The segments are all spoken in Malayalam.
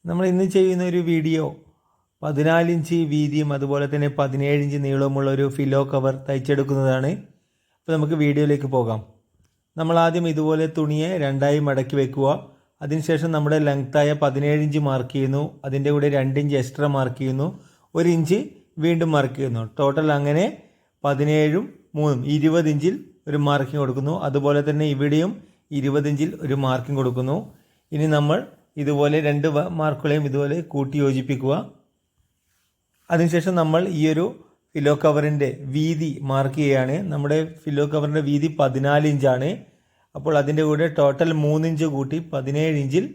നമ്മൾ ഇന്ന് ചെയ്യുന്ന ഒരു വീഡിയോ 14 ഇഞ്ച് വീതിയും അതുപോലെ തന്നെ 17 ഇഞ്ച് നീളമുള്ള ഒരു ഫില്ലോ കവർ തയ്ച്ചെടുക്കുന്നതാണ്. അപ്പോൾ നമുക്ക് വീഡിയോയിലേക്ക് പോകാം. നമ്മൾ ആദ്യം ഇതുപോലെ തുണിയെ രണ്ടായി മടക്കി വെക്കുക. അതിനുശേഷം നമ്മുടെ ലെങ്ത്തായ 17 ഇഞ്ച് മാർക്ക് ചെയ്യുന്നു. അതിൻ്റെ കൂടെ 2 ഇഞ്ച് എക്സ്ട്രാ മാർക്ക് ചെയ്യുന്നു. 1 ഇഞ്ച് വീണ്ടും മാർക്ക് ചെയ്യുന്നു. ടോട്ടൽ അങ്ങനെ 17ഉം 3ഉം 20 ഇഞ്ചിൽ ഒരു മാർക്കിംഗ് കൊടുക്കുന്നു. അതുപോലെ തന്നെ ഇവിടെയും 20 ഇഞ്ചിൽ ഒരു മാർക്കിംഗ് കൊടുക്കുന്നു. ഇനി നമ്മൾ ഇതുപോലെ രണ്ട് മാർക്കുകളെയും ഇതുപോലെ കൂട്ടി യോജിപ്പിക്കുക. അതിനുശേഷം നമ്മൾ ഈ ഒരു ഫില്ലോ കവറിൻ്റെ വീതി മാർക്ക് ചെയ്യുകയാണ്. നമ്മുടെ ഫില്ലോ കവറിൻ്റെ വീതി 14 ഇഞ്ചാണ്. അപ്പോൾ അതിൻ്റെ കൂടെ ടോട്ടൽ 3 ഇഞ്ച് കൂട്ടി 17 ഇഞ്ചിൽ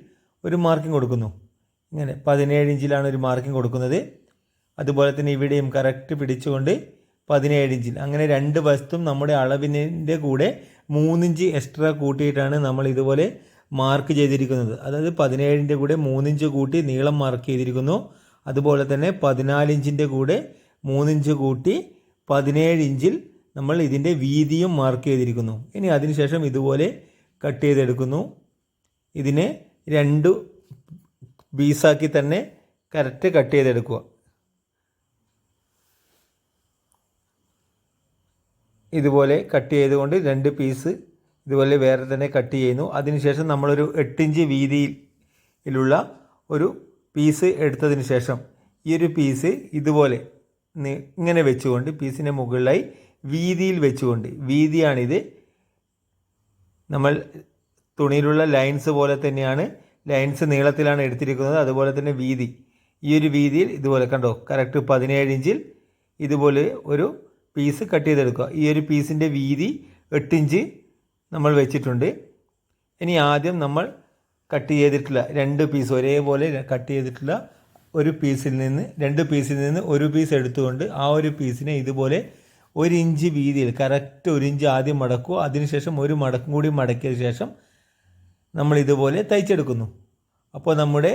ഒരു മാർക്കിംഗ് കൊടുക്കുന്നു. ഇങ്ങനെ 17 ഇഞ്ചിലാണ് ഒരു മാർക്കിംഗ് കൊടുക്കുന്നത്. അതുപോലെ തന്നെ ഇവിടെയും കറക്റ്റ് പിടിച്ചുകൊണ്ട് 17 ഇഞ്ചിൽ, അങ്ങനെ രണ്ട് വശത്തും നമ്മുടെ അളവിൻ്റെ കൂടെ 3 ഇഞ്ച് എക്സ്ട്രാ കൂട്ടിയിട്ടാണ് നമ്മൾ ഇതുപോലെ മാർക്ക് ചെയ്തിരിക്കുന്നത്. അതായത് 17ൻ്റെ കൂടെ 3 ഇഞ്ച് കൂട്ടി നീളം മാർക്ക് ചെയ്തിരിക്കുന്നു. അതുപോലെ തന്നെ 14 ഇഞ്ചിൻ്റെ കൂടെ 3 ഇഞ്ച് കൂട്ടി 17 ഇഞ്ചിൽ നമ്മൾ ഇതിൻ്റെ വീതിയും മാർക്ക് ചെയ്തിരിക്കുന്നു. ഇനി അതിനുശേഷം ഇതുപോലെ കട്ട് ചെയ്തെടുക്കുന്നു. ഇതിനെ 2 പീസാക്കി തന്നെ കറക്റ്റ് കട്ട് ചെയ്തെടുക്കുക. ഇതുപോലെ കട്ട് ചെയ്തുകൊണ്ട് 2 പീസ് ഇതുപോലെ വേറെ തന്നെ കട്ട് ചെയ്യുന്നു. അതിനുശേഷം നമ്മളൊരു 8 ഇഞ്ച് വീതിയിലുള്ള ഒരു പീസ് എടുത്തതിന് ശേഷം ഈ ഒരു പീസ് ഇതുപോലെ ഇങ്ങനെ വെച്ചുകൊണ്ട് പീസിൻ്റെ മുകളിലായി വീതിയിൽ വെച്ചുകൊണ്ട്, വീതിയാണിത്, നമ്മൾ തുണിയിലുള്ള ലൈൻസ് പോലെ തന്നെയാണ്, ലൈൻസ് നീളത്തിലാണ് എടുത്തിരിക്കുന്നത്. അതുപോലെ തന്നെ വീതി, ഈ ഒരു വീതിയിൽ ഇതുപോലെ കണ്ടോ കറക്റ്റ് 17 ഇഞ്ചിൽ ഇതുപോലെ ഒരു പീസ് കട്ട് ചെയ്തെടുക്കുക. ഈ ഒരു പീസിൻ്റെ വീതി 8 ഇഞ്ച് നമ്മൾ വെച്ചിട്ടുണ്ട്. ഇനി ആദ്യം നമ്മൾ കട്ട് ചെയ്തിട്ടുള്ള 2 പീസ് ഒരേപോലെ കട്ട് ചെയ്തിട്ടുള്ള ഒരു പീസിൽ നിന്ന് 2 പീസിൽ നിന്ന് ഒരു പീസ് എടുത്തുകൊണ്ട് ആ ഒരു പീസിനെ ഇതുപോലെ 1 ഇഞ്ച് വീതിയിൽ കറക്റ്റ് 1 ഇഞ്ച് ആദ്യം മടക്കുക. അതിനുശേഷം ഒരു മടക്കും കൂടി മടക്കിയ ശേഷം നമ്മൾ ഇതുപോലെ തയ്ച്ചെടുക്കുന്നു. അപ്പോൾ നമ്മുടെ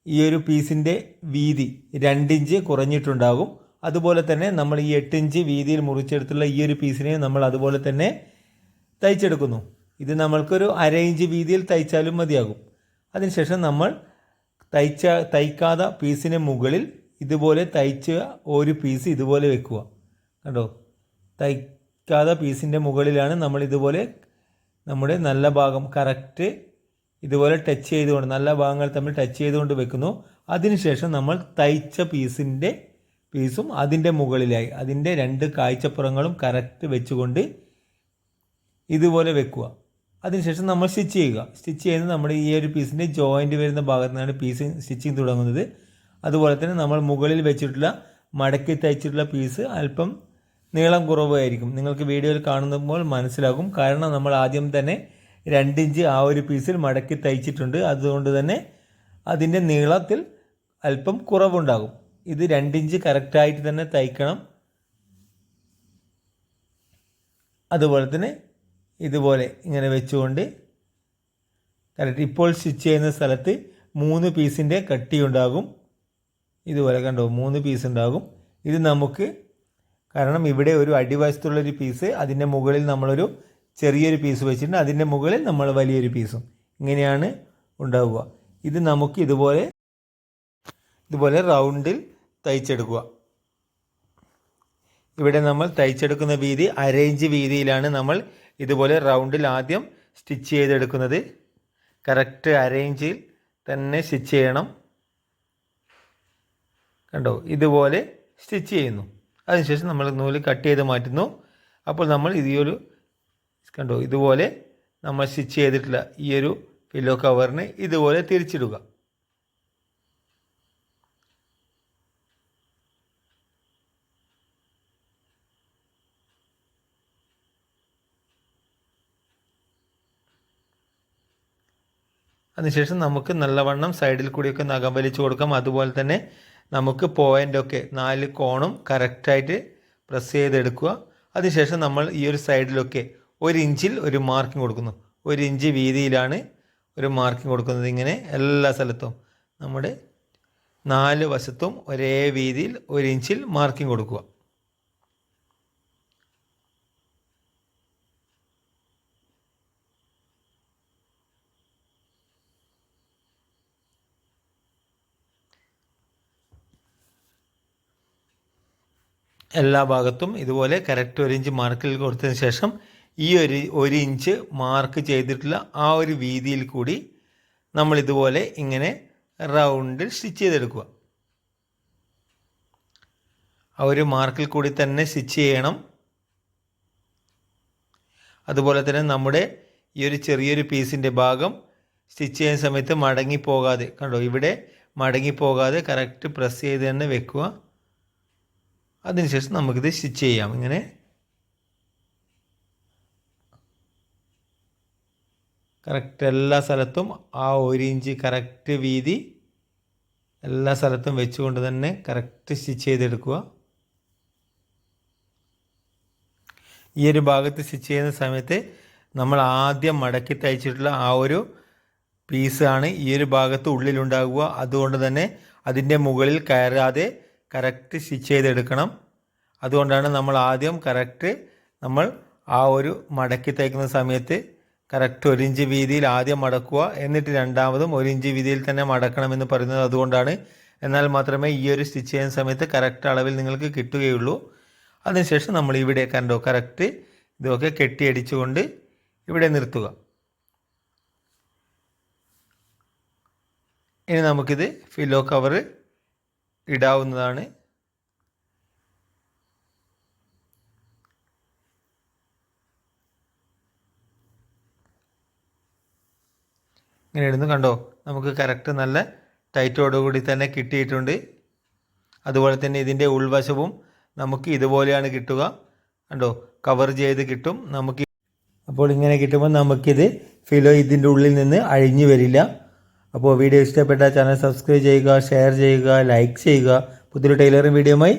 ഈ ഒരു പീസിൻ്റെ വീതി 2 ഇഞ്ച് കുറഞ്ഞിട്ടുണ്ടാകും. അതുപോലെ തന്നെ നമ്മൾ ഈ 8 ഇഞ്ച് വീതിയിൽ മുറിച്ചെടുത്തുള്ള ഈ ഒരു പീസിനെ നമ്മൾ അതുപോലെ തന്നെ തയ്ച്ചെടുക്കുന്നു. ഇത് നമ്മൾക്കൊരു 1/2 ഇഞ്ച് വീതിയിൽ തയ്ച്ചാലും മതിയാകും. അതിനുശേഷം നമ്മൾ തയ്ക്കാത്ത പീസിന് മുകളിൽ ഇതുപോലെ തയ്ച്ച ഒരു പീസ് ഇതുപോലെ വെക്കുക. കണ്ടോ, തയ്ക്കാത്ത പീസിൻ്റെ മുകളിലാണ് നമ്മൾ ഇതുപോലെ നമ്മുടെ നല്ല ഭാഗം കറക്റ്റ് ഇതുപോലെ ടച്ച് ചെയ്തുകൊണ്ട്, നല്ല ഭാഗങ്ങൾ തമ്മിൽ ടച്ച് ചെയ്തുകൊണ്ട് വെക്കുന്നു. അതിനുശേഷം നമ്മൾ തയ്ച്ച പീസും അതിൻ്റെ മുകളിലായി അതിൻ്റെ 2 കാഴ്ചപ്പുറങ്ങളും കറക്റ്റ് വെച്ചുകൊണ്ട് ഇതുപോലെ വെക്കുക. അതിനുശേഷം നമ്മൾ സ്റ്റിച്ച് ചെയ്യുക. സ്റ്റിച്ച് ചെയ്യുന്നത് നമ്മുടെ ഈ ഒരു പീസിൻ്റെ ജോയിൻറ്റ് വരുന്ന ഭാഗത്തു നിന്നാണ് സ്റ്റിച്ചിങ് തുടങ്ങുന്നത്. അതുപോലെ തന്നെ നമ്മൾ മുകളിൽ വെച്ചിട്ടുള്ള മടക്കി തയ്ച്ചിട്ടുള്ള പീസ് അല്പം നീളം കുറവായിരിക്കും. നിങ്ങൾക്ക് വീഡിയോയിൽ കാണുമ്പോൾ മനസ്സിലാകും. കാരണം നമ്മൾ ആദ്യം തന്നെ 2 ഇഞ്ച് ആ ഒരു പീസിൽ മടക്കി തയ്ച്ചിട്ടുണ്ട്. അതുകൊണ്ട് തന്നെ അതിൻ്റെ നീളത്തിൽ അല്പം കുറവുണ്ടാകും. ഇത് 2 ഇഞ്ച് കറക്റ്റായിട്ട് തന്നെ തയ്ക്കണം. അതുപോലെ തന്നെ ഇതുപോലെ ഇങ്ങനെ വെച്ചുകൊണ്ട് കറക്റ്റ് ഇപ്പോൾ സ്റ്റിച്ച് ചെയ്യുന്ന സ്ഥലത്ത് 3 പീസിൻ്റെ കട്ടിയുണ്ടാകും. ഇതുപോലെ കണ്ടോ 3 പീസ് ഉണ്ടാകും. ഇത് നമുക്ക്, കാരണം ഇവിടെ ഒരു അടിവശത്തുള്ളൊരു പീസ്, അതിൻ്റെ മുകളിൽ നമ്മളൊരു ചെറിയൊരു പീസ് വെച്ചിട്ടുണ്ട്, അതിൻ്റെ മുകളിൽ നമ്മൾ വലിയൊരു പീസും, ഇങ്ങനെയാണ് ഉണ്ടാവുക. ഇത് നമുക്ക് ഇതുപോലെ റൗണ്ടിൽ തയ്ച്ചെടുക്കുക. ഇവിടെ നമ്മൾ തയ്ച്ചെടുക്കുന്ന വീതി 1/2 ഇഞ്ച് വീതിയിലാണ് നമ്മൾ ഇതുപോലെ റൗണ്ടിൽ ആദ്യം സ്റ്റിച്ച് ചെയ്തെടുക്കുന്നത്. കറക്റ്റ് 1/2 ഇഞ്ചിൽ തന്നെ സ്റ്റിച്ച് ചെയ്യണം. കണ്ടോ, ഇതുപോലെ സ്റ്റിച്ച് ചെയ്യുന്നു. അതിനുശേഷം നമ്മൾ നൂല് കട്ട് ചെയ്ത് മാറ്റുന്നു. അപ്പോൾ നമ്മൾ കണ്ടോ ഇതുപോലെ നമ്മൾ സ്റ്റിച്ച് ചെയ്തിട്ടുള്ള ഈ ഒരു പില്ലോ കവറിനെ ഇതുപോലെ തിരിച്ചിടുക. അതിനുശേഷം നമുക്ക് നല്ലവണ്ണം സൈഡിൽ കൂടിയൊക്കെ നഖം വലിച്ചു കൊടുക്കാം. അതുപോലെ തന്നെ നമുക്ക് പോയിൻ്റൊക്കെ 4 കോണും കറക്റ്റായിട്ട് പ്രസ് ചെയ്തെടുക്കുക. അതിനുശേഷം നമ്മൾ ഈ ഒരു സൈഡിലൊക്കെ 1 ഇഞ്ചിൽ ഒരു മാർക്കിംഗ് കൊടുക്കുന്നു. 1 ഇഞ്ച് വീതിയിലാണ് ഒരു മാർക്കിംഗ് കൊടുക്കുന്നത്. ഇങ്ങനെ എല്ലാ സ്ഥലത്തും നമ്മുടെ 4 വശത്തും ഒരേ വീതിയിൽ 1 ഇഞ്ചിൽ മാർക്കിംഗ് കൊടുക്കുക. എല്ലാ ഭാഗത്തും ഇതുപോലെ കറക്റ്റ് 1 ഇഞ്ച് മാർക്കിൽ കൊടുത്തതിന് ശേഷം ഈ 1 ഇഞ്ച് മാർക്ക് ചെയ്തിട്ടുള്ള ആ ഒരു വീതിയിൽ കൂടി നമ്മൾ ഇതുപോലെ ഇങ്ങനെ റൗണ്ടിൽ സ്റ്റിച്ച് ചെയ്തെടുക്കുക. ആ ഒരു മാർക്കിൽ കൂടി തന്നെ സ്റ്റിച്ച് ചെയ്യണം. അതുപോലെ തന്നെ നമ്മുടെ ഈ ഒരു ചെറിയൊരു പീസിൻ്റെ ഭാഗം സ്റ്റിച്ച് ചെയ്യുന്ന സമയത്ത് മടങ്ങിപ്പോകാതെ, കണ്ടോ, ഇവിടെ മടങ്ങിപ്പോകാതെ കറക്റ്റ് പ്രസ് ചെയ്ത് തന്നെ വെക്കുക. അതിനുശേഷം നമുക്കിത് സ്റ്റിച്ച് ചെയ്യാം. ഇങ്ങനെ കറക്റ്റ് എല്ലാ സ്ഥലത്തും ആ 1 ഇഞ്ച് കറക്റ്റ് വീതി എല്ലാ സ്ഥലത്തും വെച്ചുകൊണ്ട് തന്നെ കറക്റ്റ് സ്റ്റിച്ച് ചെയ്തെടുക്കുക. ഈ ഒരു ഭാഗത്ത് സ്റ്റിച്ച് ചെയ്യുന്ന സമയത്ത് നമ്മൾ ആദ്യം മടക്കി തയ്ച്ചിട്ടുള്ള ആ ഒരു പീസാണ് ഈ ഒരു ഭാഗത്ത് ഉള്ളിലുണ്ടാകുക. അതുകൊണ്ട് തന്നെ അതിൻ്റെ മുകളിൽ കയറാതെ കറക്റ്റ് സ്റ്റിച്ച് ചെയ്തെടുക്കണം. അതുകൊണ്ടാണ് നമ്മൾ ആദ്യം കറക്റ്റ് നമ്മൾ ആ ഒരു മടക്കി തയ്ക്കുന്ന സമയത്ത് കറക്റ്റ് 1 ഇഞ്ച് വീതിയിൽ ആദ്യം മടക്കുക, എന്നിട്ട് രണ്ടാമതും 1 ഇഞ്ച് വീതിയിൽ തന്നെ മടക്കണമെന്ന് പറയുന്നത് അതുകൊണ്ടാണ്. എന്നാൽ മാത്രമേ ഈ ഒരു സ്റ്റിച്ച് ചെയ്യുന്ന സമയത്ത് കറക്റ്റ് അളവിൽ നിങ്ങൾക്ക് കിട്ടുകയുള്ളൂ. അതിനുശേഷം നമ്മൾ ഇവിടെ കണ്ടോ കറക്റ്റ് ഇതൊക്കെ കെട്ടിയടിച്ചുകൊണ്ട് ഇവിടെ നിർത്തുക. ഇനി നമുക്കിത് പില്ലോ കവർ ഇടാവുന്നതാണ്. ഇങ്ങനെ ഇടുന്നു, കണ്ടോ, നമുക്ക് കറക്റ്റ് നല്ല ടൈറ്റോടുകൂടി തന്നെ കിട്ടിയിട്ടുണ്ട്. അതുപോലെ തന്നെ ഇതിൻ്റെ ഉൾവശവും നമുക്ക് ഇതുപോലെയാണ് കിട്ടുക. കണ്ടോ, കവർ ചെയ്ത് കിട്ടും നമുക്ക്. അപ്പോൾ ഇങ്ങനെ കിട്ടുമ്പോൾ നമുക്കിത് ഫിലോ ഇതിൻ്റെ ഉള്ളിൽ നിന്ന് അഴിഞ്ഞു വരില്ല. അപ്പോൾ വീഡിയോ ഇഷ്ടപ്പെട്ട ചാനൽ സബ്സ്ക്രൈബ് ചെയ്യുക, ഷെയർ ചെയ്യുക, ലൈക്ക് ചെയ്യുക. പുതിയൊരു ടൈലറിംഗ് വീഡിയോയുമായി